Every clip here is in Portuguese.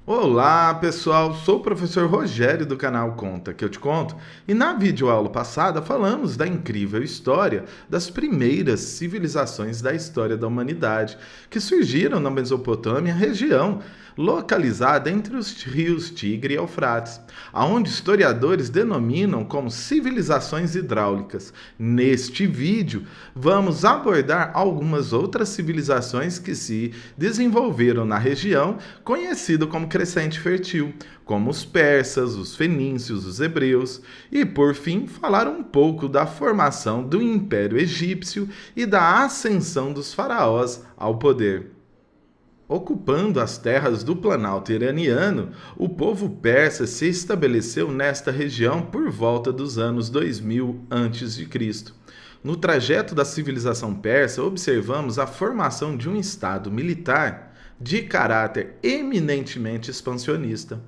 Olá pessoal, sou o professor Rogério do canal Conta que eu te conto e na videoaula passada falamos da incrível história das primeiras civilizações da história da humanidade que surgiram na Mesopotâmia, região localizada entre os rios Tigre e Eufrates, aonde historiadores denominam como civilizações hidráulicas. Neste vídeo, vamos abordar algumas outras civilizações que se desenvolveram na região, conhecido como Crescente Fértil, como os persas, os fenícios, os hebreus, e por fim falar um pouco da formação do Império Egípcio e da ascensão dos faraós ao poder. Ocupando as terras do Planalto iraniano, o povo persa se estabeleceu nesta região por volta dos anos 2000 a.C. No trajeto da civilização persa, observamos a formação de um estado militar de caráter eminentemente expansionista.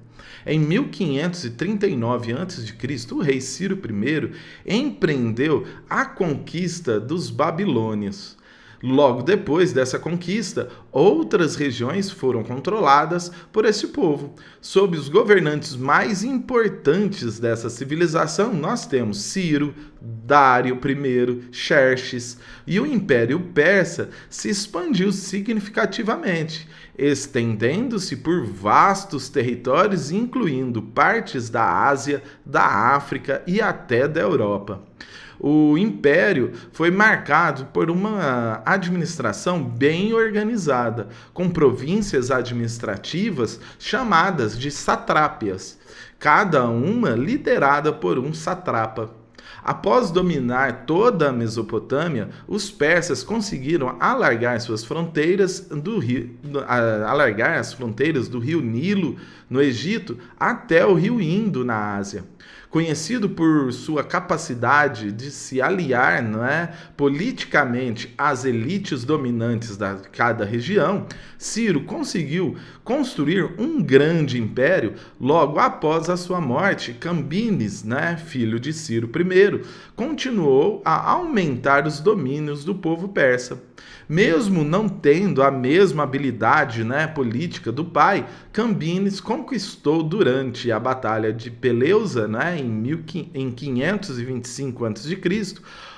Em 1539 a.C., o rei Ciro I empreendeu a conquista dos babilônios. Logo depois dessa conquista, outras regiões foram controladas por esse povo. Sob os governantes mais importantes dessa civilização, nós temos Ciro, Dário I, Xerxes, e o Império Persa se expandiu significativamente, estendendo-se por vastos territórios, incluindo partes da Ásia, da África e até da Europa. O império foi marcado por uma administração bem organizada, com províncias administrativas chamadas de satrápias, cada uma liderada por um satrapa. Após dominar toda a Mesopotâmia, os persas conseguiram alargar as fronteiras do rio Nilo, no Egito, até o rio Indo, na Ásia. Conhecido por sua capacidade de se aliar, politicamente às elites dominantes da cada região, Ciro conseguiu construir um grande império. Logo após a sua morte, Cambises, filho de Ciro I, continuou a aumentar os domínios do povo persa. Mesmo não tendo a mesma habilidade política do pai, Cambises conquistou durante a Batalha de Peleusa, em 525 a.C.,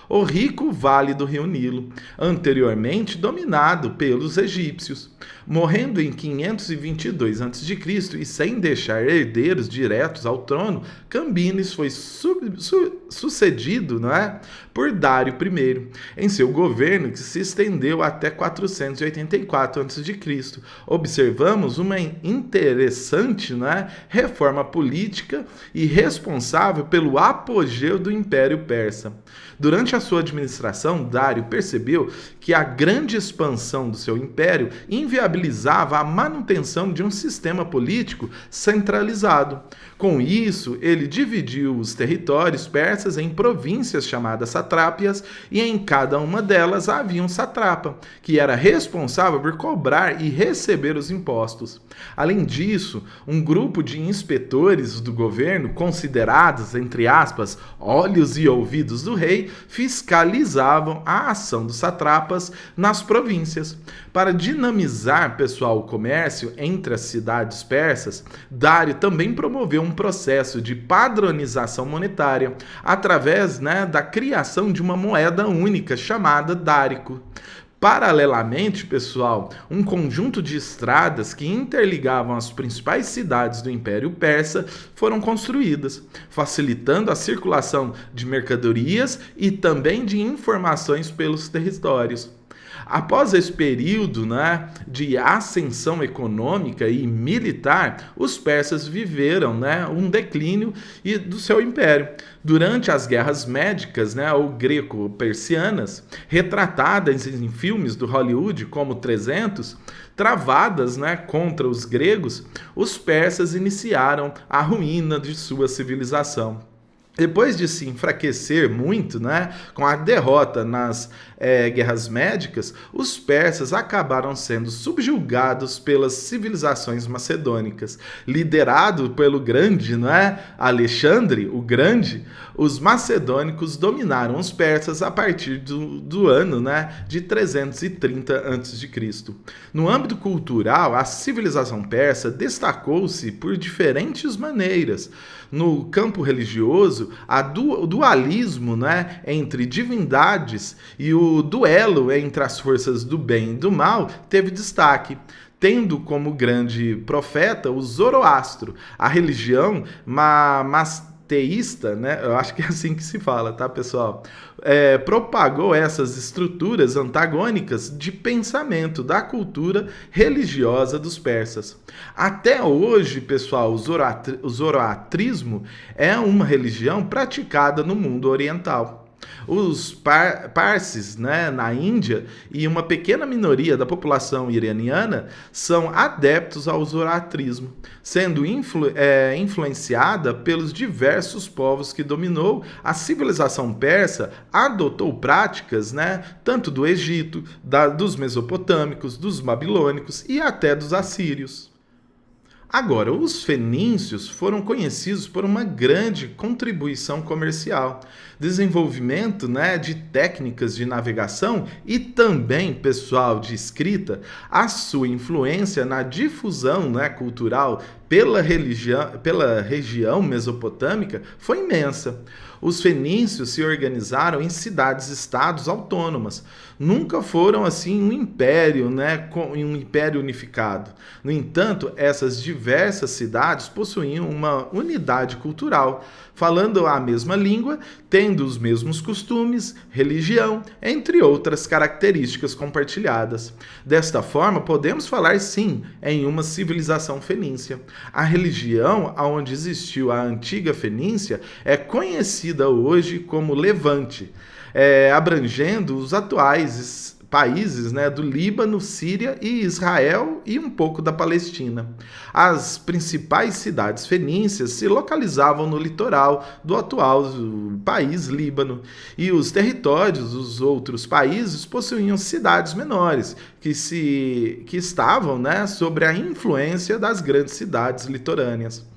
o rico vale do rio Nilo, anteriormente dominado pelos egípcios. Morrendo em 522 a.C. e sem deixar herdeiros diretos ao trono, Cambises foi sucedido por Dário I, em seu governo que se estendeu até 484 a.C. Observamos uma interessante reforma política e responsável pelo apogeu do Império Persa. Durante a sua administração, Dário percebeu que a grande expansão do seu império inviabilizava a manutenção de um sistema político centralizado. Com isso, ele dividiu os territórios persas em províncias chamadas satrápias, e em cada uma delas havia um satrapa, que era responsável por cobrar e receber os impostos. Além disso, um grupo de inspetores do governo, considerados, entre aspas, olhos e ouvidos do rei, fiscalizavam a ação dos satrapas nas províncias. Para dinamizar, o comércio entre as cidades persas, Dário também promoveu um processo de padronização monetária através da criação de uma moeda única chamada dárico. Paralelamente, um conjunto de estradas que interligavam as principais cidades do Império Persa foram construídas, facilitando a circulação de mercadorias e também de informações pelos territórios. Após esse período de ascensão econômica e militar, os persas viveram um declínio do seu império. Durante as guerras médicas, ou greco-persianas, retratadas em filmes do Hollywood como 300, travadas contra os gregos, os persas iniciaram a ruína de sua civilização. Depois de se enfraquecer muito, né, com a derrota nas guerras médicas, os persas acabaram sendo subjugados pelas civilizações macedônicas. Liderado pelo grande, né, Alexandre o Grande, os macedônicos dominaram os persas a partir do ano, né, de 330 a.C. No âmbito cultural, a civilização persa destacou-se por diferentes maneiras. No campo religioso, o dualismo, né, entre divindades e o duelo entre as forças do bem e do mal teve destaque, tendo como grande profeta o Zoroastro, a religião teísta, né? Eu acho que é assim que se fala, tá, pessoal? Propagou essas estruturas antagônicas de pensamento da cultura religiosa dos persas. Até hoje, pessoal, o zoroatrismo é uma religião praticada no mundo oriental. Os parsis, né, na Índia, e uma pequena minoria da população iraniana são adeptos ao zoroatrismo, sendo influenciada pelos diversos povos que dominou. A civilização persa adotou práticas, né, tanto do Egito, dos mesopotâmicos, dos babilônicos e até dos assírios. Agora, os fenícios foram conhecidos por uma grande contribuição comercial, desenvolvimento, né, de técnicas de navegação e também, pessoal, de escrita. A sua influência na difusão, né, cultural pela região mesopotâmica foi imensa. Os fenícios se organizaram em cidades-estados autônomas. Nunca foram assim um império, né, um império unificado. No entanto, essas diversas cidades possuíam uma unidade cultural, falando a mesma língua, tendo os mesmos costumes, religião, entre outras características compartilhadas. Desta forma, podemos falar sim em uma civilização fenícia. A religião onde existiu a antiga Fenícia é conhecida hoje como Levante, abrangendo os atuais países, né, do Líbano, Síria e Israel e um pouco da Palestina. As principais cidades fenícias se localizavam no litoral do atual país Líbano, e os territórios dos outros países possuíam cidades menores que estavam, né, sob a influência das grandes cidades litorâneas.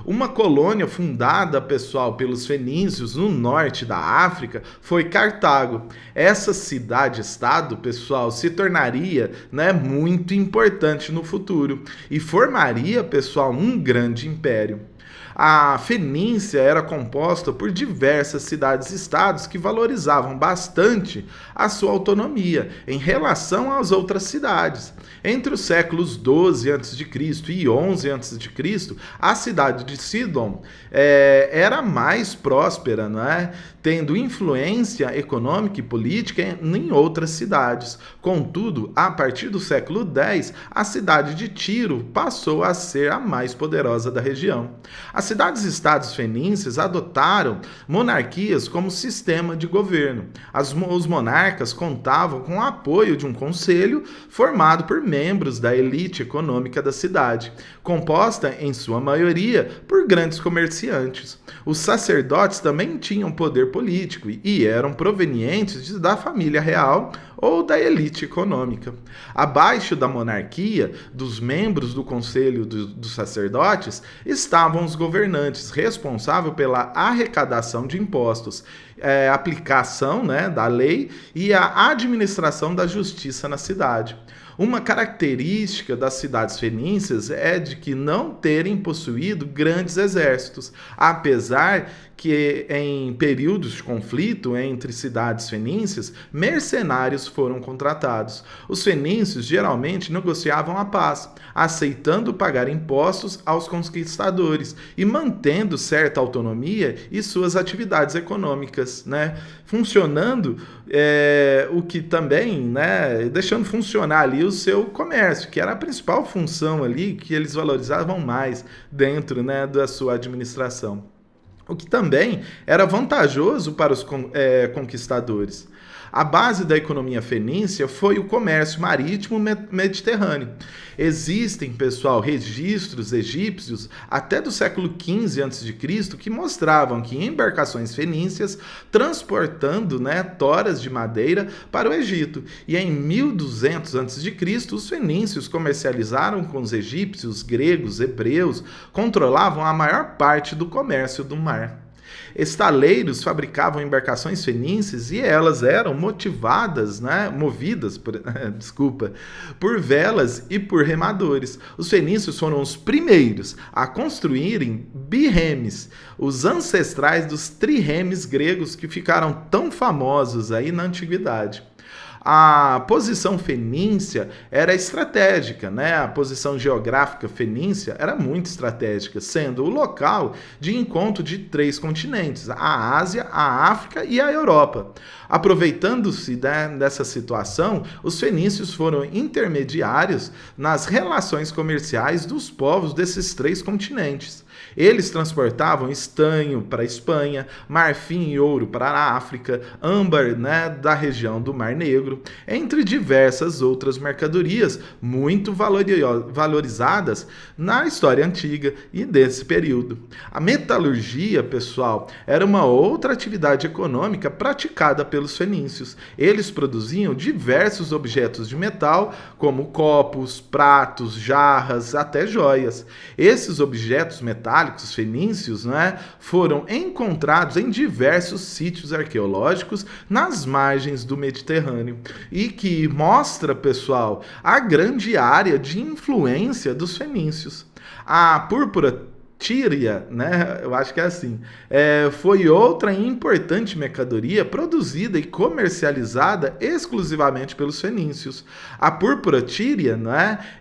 Uma colônia fundada, pessoal, pelos fenícios no norte da África foi Cartago. Essa cidade-estado, pessoal, se tornaria, né, muito importante no futuro e formaria, pessoal, um grande império. A Fenícia era composta por diversas cidades-estados que valorizavam bastante a sua autonomia em relação às outras cidades. Entre os séculos 12 a.C. e 11 a.C., a cidade de Sidon era mais próspera, não é? Tendo influência econômica e política em outras cidades. Contudo, a partir do século X, a cidade de Tiro passou a ser a mais poderosa da região. As cidades-estados fenícias adotaram monarquias como sistema de governo. Os monarcas contavam com o apoio de um conselho formado por membros da elite econômica da cidade, composta, em sua maioria, por grandes comerciantes. Os sacerdotes também tinham poder político e eram provenientes da família real ou da elite econômica. Abaixo da monarquia, dos membros do conselho dos sacerdotes, estavam os governantes, responsáveis pela arrecadação de impostos, aplicação, né, da lei e a administração da justiça na cidade. Uma característica das cidades fenícias é de que não terem possuído grandes exércitos, apesar que em períodos de conflito entre cidades fenícias, mercenários foram contratados. Os fenícios geralmente negociavam a paz, aceitando pagar impostos aos conquistadores e mantendo certa autonomia e suas atividades econômicas, né? Funcionando o que também, né, deixando funcionar ali o seu comércio, que era a principal função ali que eles valorizavam mais dentro, né, da sua administração. O que também era vantajoso para os conquistadores. A base da economia fenícia foi o comércio marítimo mediterrâneo. Existem, pessoal, registros egípcios até do século XV a.C. que mostravam que embarcações fenícias transportando, toras de madeira para o Egito. E em 1200 a.C., os fenícios comercializaram com os egípcios, gregos, hebreus, controlavam a maior parte do comércio do mar. Estaleiros fabricavam embarcações fenícias e elas eram movidas por velas e por remadores. Os fenícios foram os primeiros a construírem birremes, os ancestrais dos triremes gregos que ficaram tão famosos aí na antiguidade. A posição fenícia era estratégica, A posição geográfica fenícia era muito estratégica, sendo o local de encontro de 3 continentes, a Ásia, a África e a Europa. Aproveitando-se dessa situação, os fenícios foram intermediários nas relações comerciais dos povos desses 3 continentes. Eles transportavam estanho para a Espanha, marfim e ouro para a África, âmbar da região do Mar Negro, entre diversas outras mercadorias muito valorizadas na história antiga e desse período. A metalurgia, pessoal, era uma outra atividade econômica praticada pelos fenícios. Eles produziam diversos objetos de metal, como copos, pratos, jarras, até joias. Esses objetos metálicos fenícios, foram encontrados em diversos sítios arqueológicos nas margens do Mediterrâneo e que mostra, pessoal, a grande área de influência dos fenícios. A púrpura tíria, eu acho que é assim, foi outra importante mercadoria produzida e comercializada exclusivamente pelos fenícios. A púrpura tíria,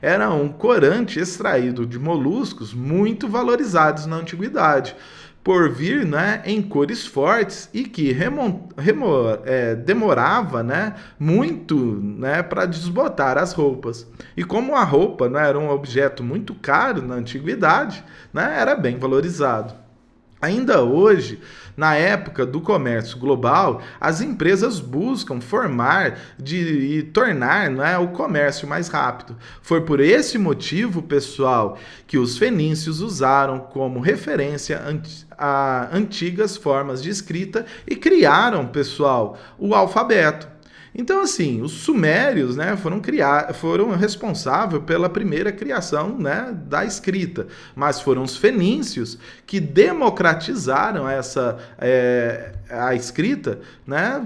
era um corante extraído de moluscos muito valorizados na antiguidade, por vir em cores fortes e que demorava muito para desbotar as roupas. E como a roupa era um objeto muito caro na antiguidade, era bem valorizado. Ainda hoje, na época do comércio global, as empresas buscam e tornar o comércio mais rápido. Foi por esse motivo, pessoal, que os fenícios usaram como referência a antigas formas de escrita e criaram, pessoal, o alfabeto. Então, assim, os sumérios foram responsáveis pela primeira criação da escrita, mas foram os fenícios que democratizaram a escrita,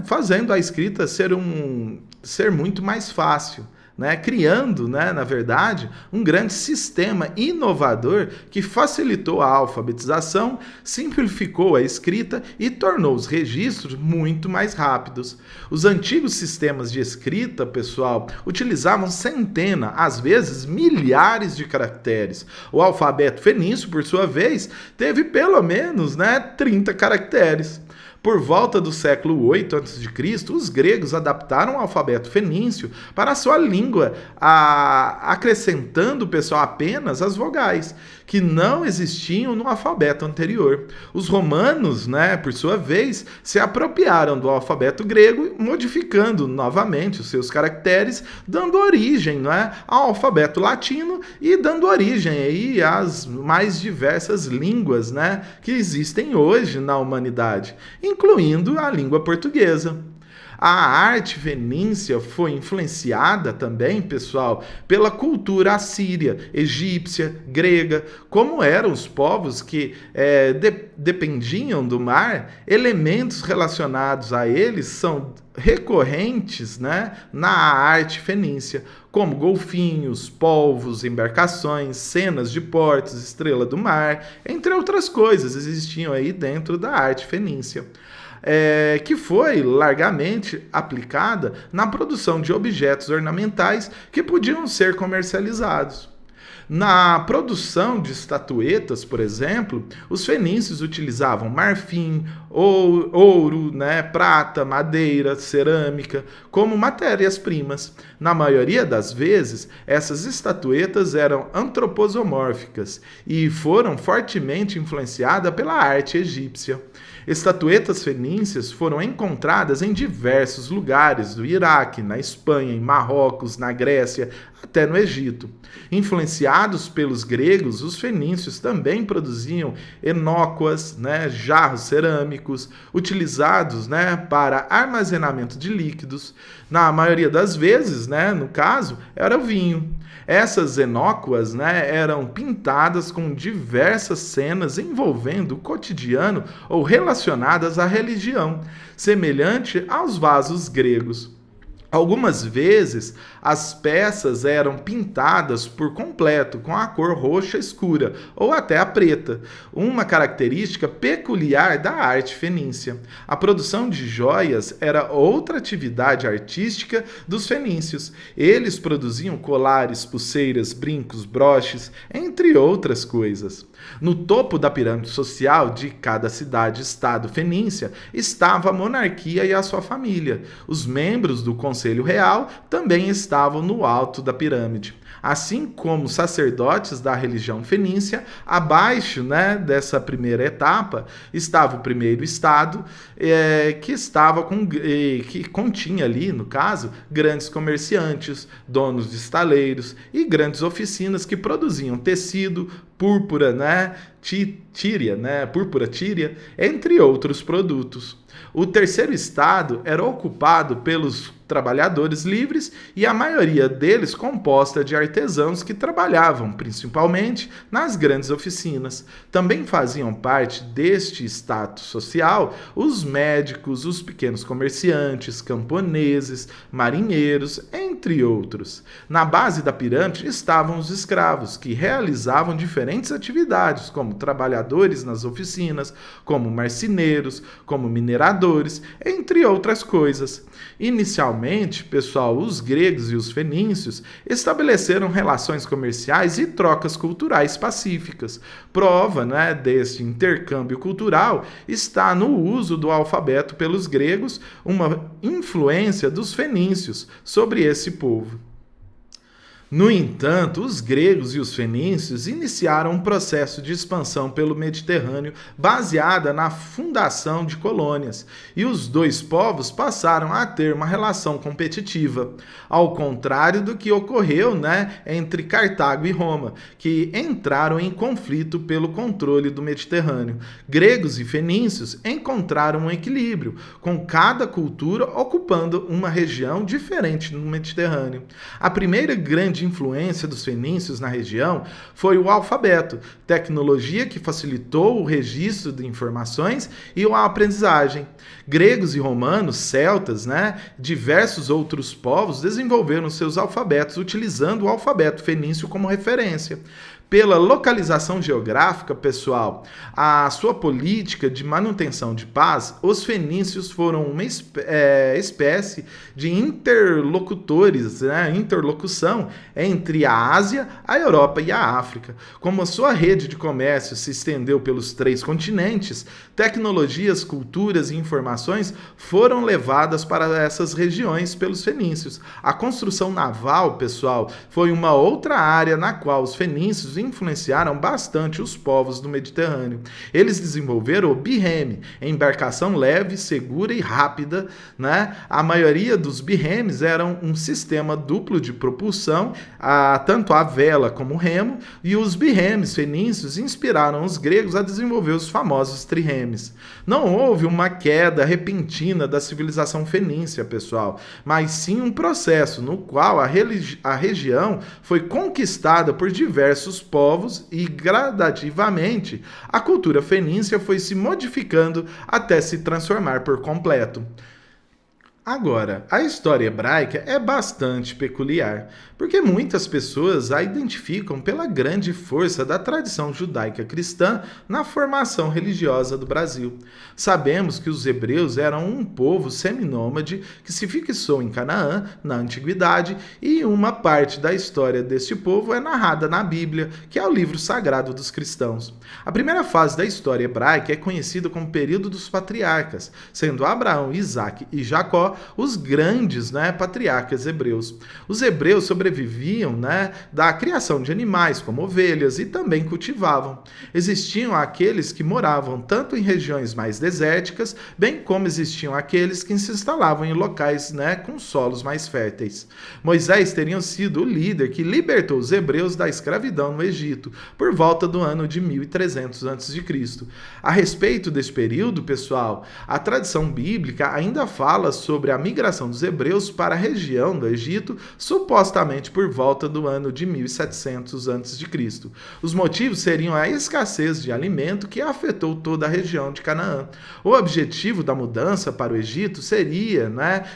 fazendo a escrita ser muito mais fácil. Criando, na verdade, um grande sistema inovador que facilitou a alfabetização, simplificou a escrita e tornou os registros muito mais rápidos. Os antigos sistemas de escrita, pessoal, utilizavam centenas, às vezes milhares de caracteres. O alfabeto fenício, por sua vez, teve pelo menos 30 caracteres. Por volta do século VIII a.C., os gregos adaptaram o alfabeto fenício para a sua língua, acrescentando, pessoal, apenas as vogais, que não existiam no alfabeto anterior. Os romanos, por sua vez, se apropriaram do alfabeto grego, modificando novamente os seus caracteres, dando origem ao alfabeto latino e dando origem aí às mais diversas línguas que existem hoje na humanidade, incluindo a língua portuguesa. A arte fenícia foi influenciada também, pessoal, pela cultura assíria, egípcia, grega. Como eram os povos que dependiam do mar, elementos relacionados a eles são recorrentes na arte fenícia, como golfinhos, polvos, embarcações, cenas de portos, estrela do mar, entre outras coisas, existiam aí dentro da arte fenícia. Que foi largamente aplicada na produção de objetos ornamentais que podiam ser comercializados. Na produção de estatuetas, por exemplo, os fenícios utilizavam marfim, ouro, né, prata, madeira, cerâmica como matérias-primas. Na maioria das vezes, essas estatuetas eram antropomórficas e foram fortemente influenciadas pela arte egípcia. Estatuetas fenícias foram encontradas em diversos lugares do Iraque, na Espanha, em Marrocos, na Grécia, até no Egito. Influenciados pelos gregos, os fenícios também produziam enócuas, né, jarros cerâmicos, utilizados, né, para armazenamento de líquidos. Na maioria das vezes, né, no caso, era o vinho. Essas enócuas, né, eram pintadas com diversas cenas envolvendo o cotidiano ou relacionadas à religião, semelhante aos vasos gregos. Algumas vezes, as peças eram pintadas por completo com a cor roxa escura ou até a preta, uma característica peculiar da arte fenícia. A produção de joias era outra atividade artística dos fenícios. Eles produziam colares, pulseiras, brincos, broches, entre outras coisas. No topo da pirâmide social de cada cidade-estado fenícia estava a monarquia e a sua família. Os membros do Conselho Real também estavam no alto da pirâmide. Assim como sacerdotes da religião fenícia, abaixo, né, dessa primeira etapa estava o primeiro estado, que continha ali, no caso, grandes comerciantes, donos de estaleiros e grandes oficinas que produziam tecido, púrpura, né, púrpura tíria, entre outros produtos. O terceiro estado era ocupado pelos trabalhadores livres e a maioria deles composta de artesãos que trabalhavam principalmente nas grandes oficinas. Também faziam parte deste status social os médicos, os pequenos comerciantes, camponeses, marinheiros, entre outros. Na base da pirâmide estavam os escravos, que realizavam diferentes atividades, como trabalhadores nas oficinas, como marceneiros, como mineradores, entre outras coisas. Inicialmente, pessoal, os gregos e os fenícios estabeleceram relações comerciais e trocas culturais pacíficas. Prova, né, deste intercâmbio cultural está no uso do alfabeto pelos gregos, uma influência dos fenícios sobre esse povo. No entanto, os gregos e os fenícios iniciaram um processo de expansão pelo Mediterrâneo baseada na fundação de colônias, e os dois povos passaram a ter uma relação competitiva, ao contrário do que ocorreu, né, entre Cartago e Roma, que entraram em conflito pelo controle do Mediterrâneo. Gregos e fenícios encontraram um equilíbrio, com cada cultura ocupando uma região diferente no Mediterrâneo. A primeira grande influência dos fenícios na região foi o alfabeto, tecnologia que facilitou o registro de informações e a aprendizagem. Gregos e romanos, celtas, né, diversos outros povos desenvolveram seus alfabetos utilizando o alfabeto fenício como referência. Pela localização geográfica, pessoal, a sua política de manutenção de paz, os fenícios foram uma espécie de interlocutores, né, interlocução entre a Ásia, a Europa e a África. Como a sua rede de comércio se estendeu pelos 3 continentes, tecnologias, culturas e informações foram levadas para essas regiões pelos fenícios. A construção naval, pessoal, foi uma outra área na qual os fenícios influenciaram bastante os povos do Mediterrâneo. Eles desenvolveram o birreme, embarcação leve, segura e rápida, né? A maioria dos birremes eram um sistema duplo de propulsão, tanto a vela como o remo, e os birremes fenícios inspiraram os gregos a desenvolver os famosos triremes. Não houve uma queda repentina da civilização fenícia, pessoal, mas sim um processo no qual a região foi conquistada por diversos povos e gradativamente a cultura fenícia foi se modificando até se transformar por completo. Agora, a história hebraica é bastante peculiar, porque muitas pessoas a identificam pela grande força da tradição judaica cristã na formação religiosa do Brasil. Sabemos que os hebreus eram um povo seminômade que se fixou em Canaã na antiguidade, e uma parte da história deste povo é narrada na Bíblia, que é o livro sagrado dos cristãos. A primeira fase da história hebraica é conhecida como período dos patriarcas, sendo Abraão, Isaque e Jacó os grandes, patriarcas hebreus. Os hebreus sobreviviam, da criação de animais, como ovelhas, e também cultivavam. Existiam aqueles que moravam tanto em regiões mais desérticas, bem como existiam aqueles que se instalavam em locais, com solos mais férteis. Moisés teria sido o líder que libertou os hebreus da escravidão no Egito, por volta do ano de 1300 a.C. A respeito desse período, pessoal, a tradição bíblica ainda fala sobre a migração dos hebreus para a região do Egito, supostamente por volta do ano de 1700 a.C. Os motivos seriam a escassez de alimento que afetou toda a região de Canaã. O objetivo da mudança para o Egito seria,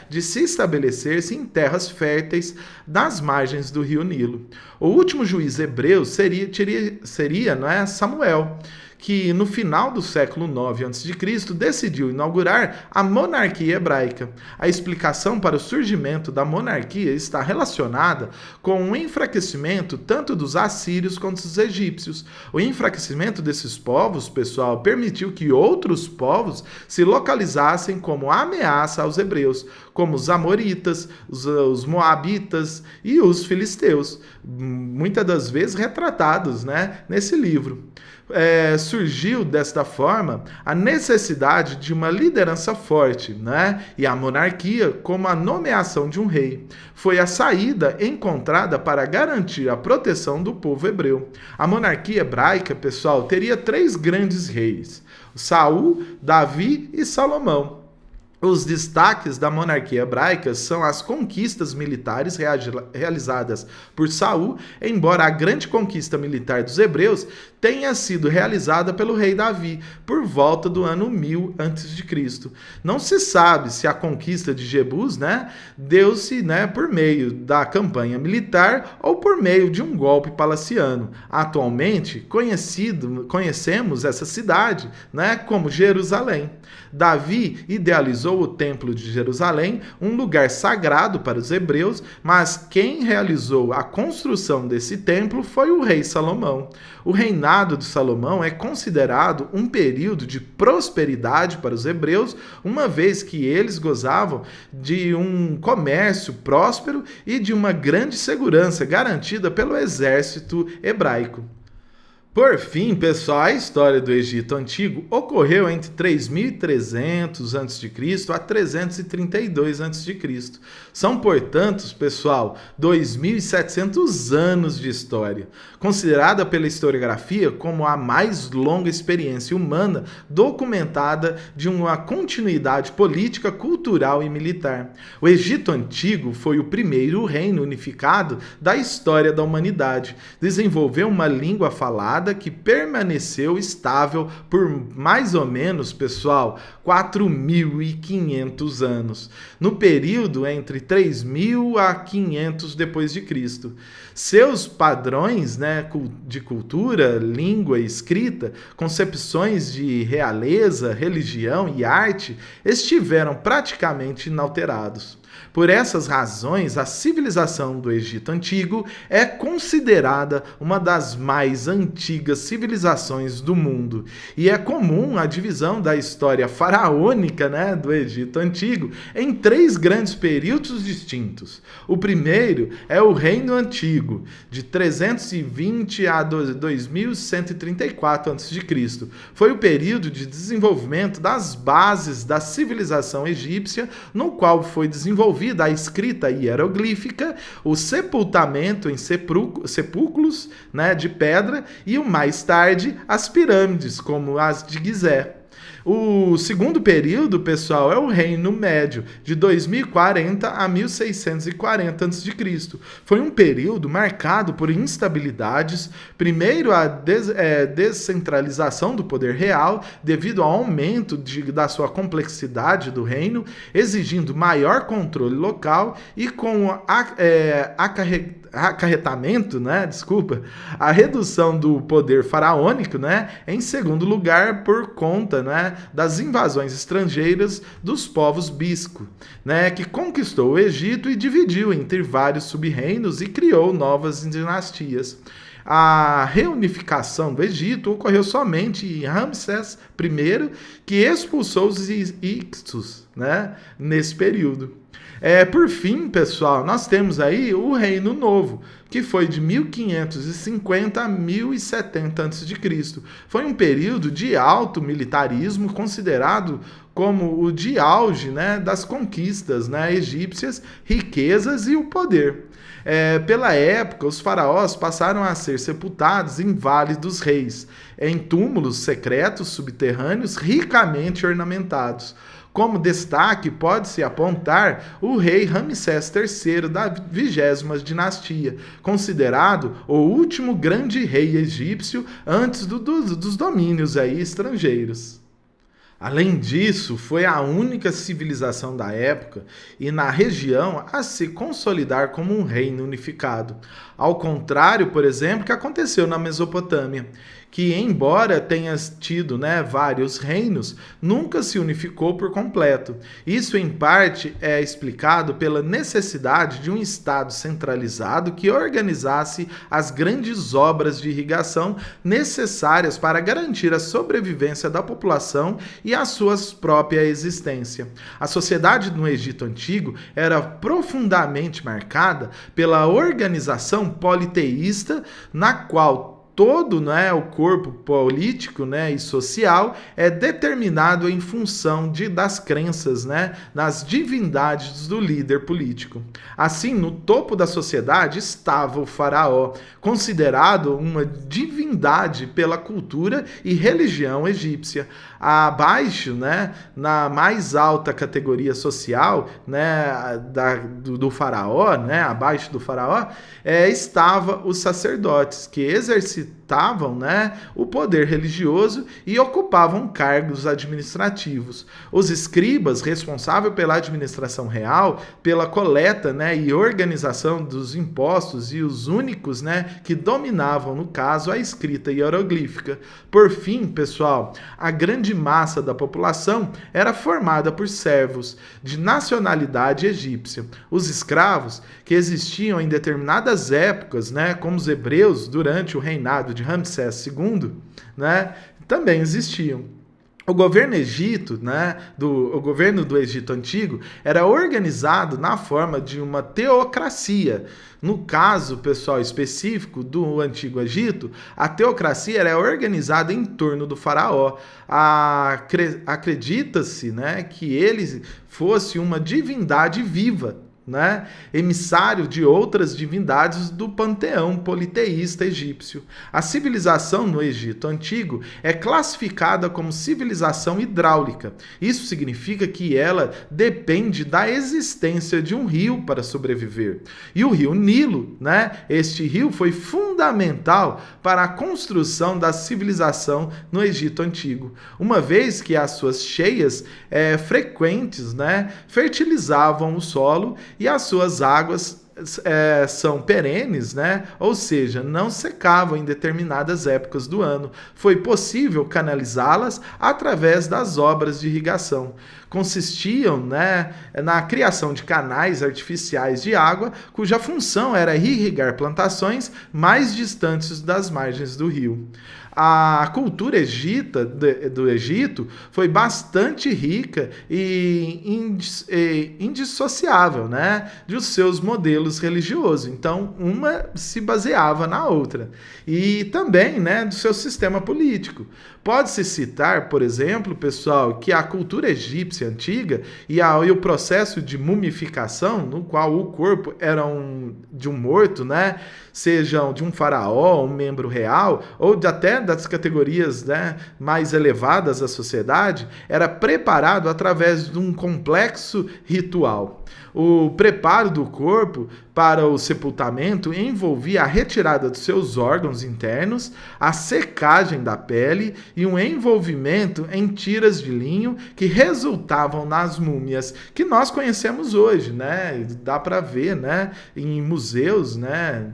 de se estabelecer-se em terras férteis nas margens do rio Nilo. O último juiz hebreu seria Samuel, que no final do século IX a.C. decidiu inaugurar a monarquia hebraica. A explicação para o surgimento da monarquia está relacionada com o enfraquecimento tanto dos assírios quanto dos egípcios. O enfraquecimento desses povos, pessoal, permitiu que outros povos se localizassem como ameaça aos hebreus, como os amoritas, os moabitas e os filisteus, muitas das vezes retratados, nesse livro. Surgiu desta forma a necessidade de uma liderança forte, e a monarquia como a nomeação de um rei. Foi a saída encontrada para garantir a proteção do povo hebreu. A monarquia hebraica, pessoal, teria 3 grandes reis: Saul, Davi e Salomão. Os destaques da monarquia hebraica são as conquistas militares realizadas por Saul, embora a grande conquista militar dos hebreus tenha sido realizada pelo rei Davi, por volta do ano 1000 a.C. Não se sabe se a conquista de Jebus, deu-se, por meio da campanha militar ou por meio de um golpe palaciano. Atualmente, conhecemos essa cidade, como Jerusalém. Davi idealizou o Templo de Jerusalém, um lugar sagrado para os hebreus, mas quem realizou a construção desse templo foi o rei Salomão. O reinado de Salomão é considerado um período de prosperidade para os hebreus, uma vez que eles gozavam de um comércio próspero e de uma grande segurança garantida pelo exército hebraico. Por fim, pessoal, a história do Egito Antigo ocorreu entre 3300 a.C. a 332 a.C. São, portanto, pessoal, 2700 anos de história, considerada pela historiografia como a mais longa experiência humana documentada de uma continuidade política, cultural e militar. O Egito Antigo foi o primeiro reino unificado da história da humanidade. Desenvolveu uma língua falada que permaneceu estável por mais ou menos, pessoal, 4.500 anos, no período entre 3000 a 500 depois de Cristo. Seus padrões, de cultura, língua e escrita, concepções de realeza, religião e arte estiveram praticamente inalterados. Por essas razões, a civilização do Egito Antigo é considerada uma das mais antigas civilizações do mundo. E é comum a divisão da história faraônica, do Egito Antigo em 3 grandes períodos distintos. O primeiro é o Reino Antigo, de 320 a 2134 a.C. Foi o período de desenvolvimento das bases da civilização egípcia, no qual foi desenvolvida a escrita hieroglífica, o sepultamento em sepulcros, de pedra, e mais tarde as pirâmides, como as de Gizé. O segundo período, pessoal, é o Reino Médio, de 2040 a 1640 a.C. Foi um período marcado por instabilidades, primeiro a descentralização do poder real, devido ao aumento da sua complexidade do reino, exigindo maior controle local e com acarretamento, né? Desculpa, a redução do poder faraônico, né? Em segundo lugar, por conta, né, das invasões estrangeiras dos povos bisco, né? Que conquistou o Egito e dividiu entre vários sub-reinos e criou novas dinastias. A reunificação do Egito ocorreu somente em Ramsés I, que expulsou os Hicsos, né, nesse período. Por fim, pessoal, nós temos aí o Reino Novo, que foi de 1550 a 1070 a.C. Foi um período de alto militarismo, considerado como o de auge, né, das conquistas, né, egípcias, riquezas e o poder. Pela época, os faraós passaram a ser sepultados em Vale dos Reis, em túmulos secretos subterrâneos ricamente ornamentados. Como destaque, pode-se apontar o rei Ramsés III da 20ª dinastia, considerado o último grande rei egípcio antes dos domínios aí estrangeiros. Além disso, foi a única civilização da época e na região a se consolidar como um reino unificado. Ao contrário, por exemplo, que aconteceu na Mesopotâmia, que embora tenha tido, né, vários reinos, nunca se unificou por completo. Isso, em parte, é explicado pela necessidade de um Estado centralizado que organizasse as grandes obras de irrigação necessárias para garantir a sobrevivência da população e a sua própria existência. A sociedade no Egito Antigo era profundamente marcada pela organização politeísta, na qual todo, né, o corpo político, né, e social é determinado em função das crenças, né, nas divindades do líder político. Assim, no topo da sociedade estava o faraó, considerado uma divindade pela cultura e religião egípcia. Abaixo, né, na mais alta categoria social, né, do faraó, né, abaixo do faraó, estava os sacerdotes, que exercitavam, né, o poder religioso e ocupavam cargos administrativos. Os escribas, responsáveis pela administração real, pela coleta, né, e organização dos impostos, e os únicos, né, que dominavam, no caso, a escrita hieroglífica. Por fim, pessoal, a grande massa da população era formada por servos de nacionalidade egípcia. Os escravos, que existiam em determinadas épocas, né, como os hebreus durante o reinado de Ramsés II, né, também existiam. O governo o governo do Egito Antigo era organizado na forma de uma teocracia. No caso, pessoal, específico do Antigo Egito, a teocracia era organizada em torno do faraó. Acredita-se, né, que ele fosse uma divindade viva, né, emissário de outras divindades do panteão politeísta egípcio. A civilização no Egito Antigo é classificada como civilização hidráulica. Isso significa que ela depende da existência de um rio para sobreviver. E o rio Nilo, né, este rio foi fundamental para a construção da civilização no Egito Antigo, uma vez que as suas cheias frequentes, né, fertilizavam o solo e as suas águas são perenes, né? Ou seja, não secavam em determinadas épocas do ano. Foi possível canalizá-las através das obras de irrigação. Consistiam, né, na criação de canais artificiais de água, cuja função era irrigar plantações mais distantes das margens do rio. A cultura do Egito foi bastante rica e indissociável, né, dos seus modelos religiosos. Então, uma se baseava na outra. E também, né, do seu sistema político. Pode-se citar, por exemplo, pessoal, que a cultura egípcia antiga e o processo de mumificação, no qual o corpo era de um morto, né, seja de um faraó, um membro real, ou até das categorias, né, mais elevadas da sociedade, era preparado através de um complexo ritual. O preparo do corpo para o sepultamento envolvia a retirada dos seus órgãos internos, a secagem da pele e um envolvimento em tiras de linho que resultavam nas múmias que nós conhecemos hoje, né? Dá para ver, né, em museus, né,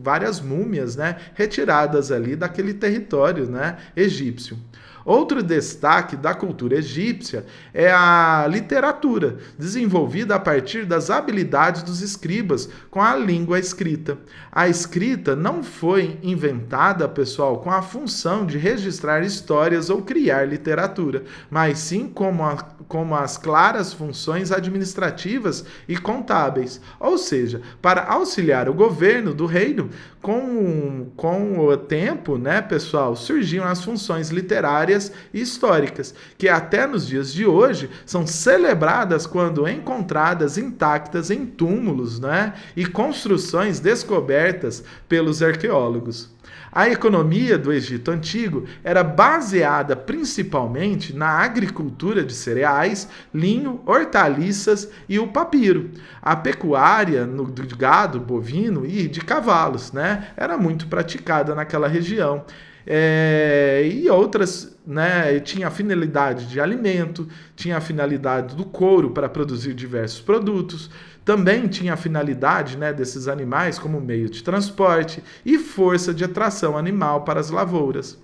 várias múmias, né, retiradas ali daquele território, né, egípcio. Outro destaque da cultura egípcia é a literatura, desenvolvida a partir das habilidades dos escribas com a língua escrita. A escrita não foi inventada, pessoal, com a função de registrar histórias ou criar literatura, mas sim como as claras funções administrativas e contábeis, ou seja, para auxiliar o governo do reino. Com o tempo, né, pessoal, surgiam as funções literárias e históricas, que até nos dias de hoje são celebradas quando encontradas intactas em túmulos, né, e construções descobertas pelos arqueólogos. A economia do Egito Antigo era baseada principalmente na agricultura de cereais, linho, hortaliças e o papiro. A pecuária de gado bovino e de cavalos, né, era muito praticada naquela região. E outras, né, tinha a finalidade de alimento, tinha a finalidade do couro para produzir diversos produtos, também tinha a finalidade, né, desses animais como meio de transporte e força de atração animal para as lavouras.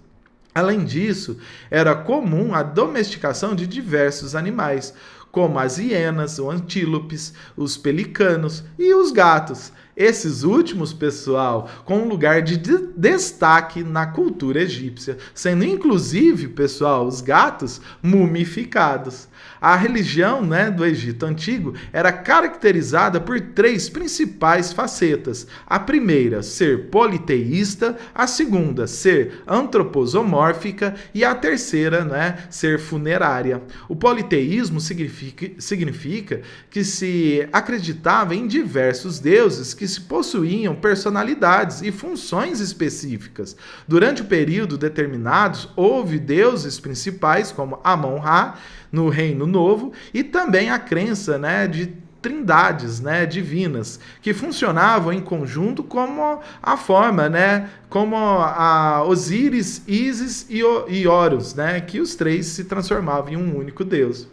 Além disso, era comum a domesticação de diversos animais, como as hienas, os antílopes, os pelicanos e os gatos. Esses últimos, pessoal, com um lugar de destaque na cultura egípcia, sendo inclusive, pessoal, os gatos mumificados. A religião, né, do Egito Antigo era caracterizada por três principais facetas. A primeira, ser politeísta, a segunda, ser antroposomórfica e a terceira, né, ser funerária. O politeísmo significa que se acreditava em diversos deuses que se possuíam personalidades e funções específicas. Durante o período determinado, houve deuses principais como Amon-Ra, no Reino Novo, e também a crença, né, de trindades, né, divinas, que funcionavam em conjunto como a forma, né, como a Osíris, Ísis e Horus, né, que os três se transformavam em um único Deus.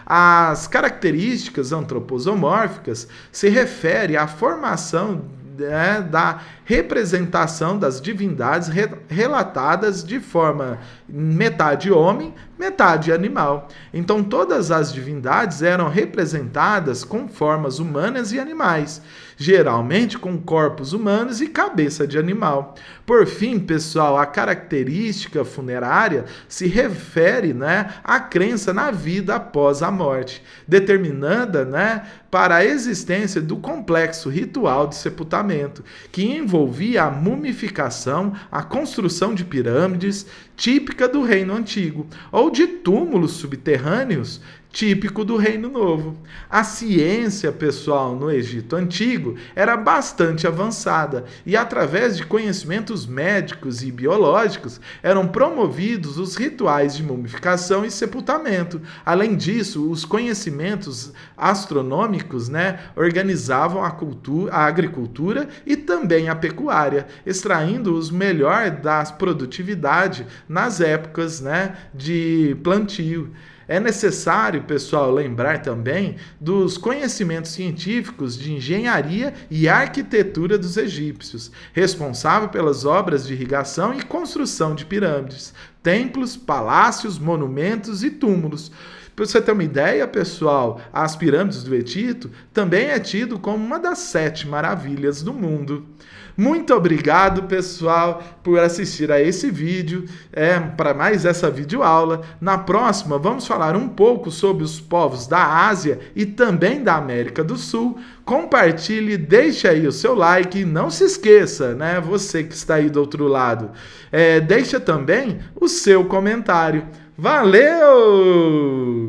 As características antroposomórficas se referem à formação, né, da representação das divindades relatadas de forma metade homem, metade animal. Então todas as divindades eram representadas com formas humanas e animais, geralmente com corpos humanos e cabeça de animal. Por fim, pessoal, a característica funerária se refere, né, à crença na vida após a morte, determinada, né, para a existência do complexo ritual de sepultamento, que envolvia a mumificação, a construção de pirâmides, típica do Reino Antigo, ou de túmulos subterrâneos, típico do Reino Novo. A ciência, pessoal, no Egito Antigo era bastante avançada e, através de conhecimentos médicos e biológicos, eram promovidos os rituais de mumificação e sepultamento. Além disso, os conhecimentos astronômicos, né, organizavam a agricultura e também a pecuária, extraindo os melhor da produtividade nas épocas, né, de plantio. É necessário, pessoal, lembrar também dos conhecimentos científicos de engenharia e arquitetura dos egípcios, responsável pelas obras de irrigação e construção de pirâmides, templos, palácios, monumentos e túmulos. Para você ter uma ideia, pessoal, as pirâmides do Egito também é tido como uma das 7 maravilhas do mundo. Muito obrigado, pessoal, por assistir a esse vídeo, para mais essa videoaula. Na próxima, vamos falar um pouco sobre os povos da Ásia e também da América do Sul. Compartilhe, deixe aí o seu like e não se esqueça, né, você que está aí do outro lado, deixa também o seu comentário. Valeu!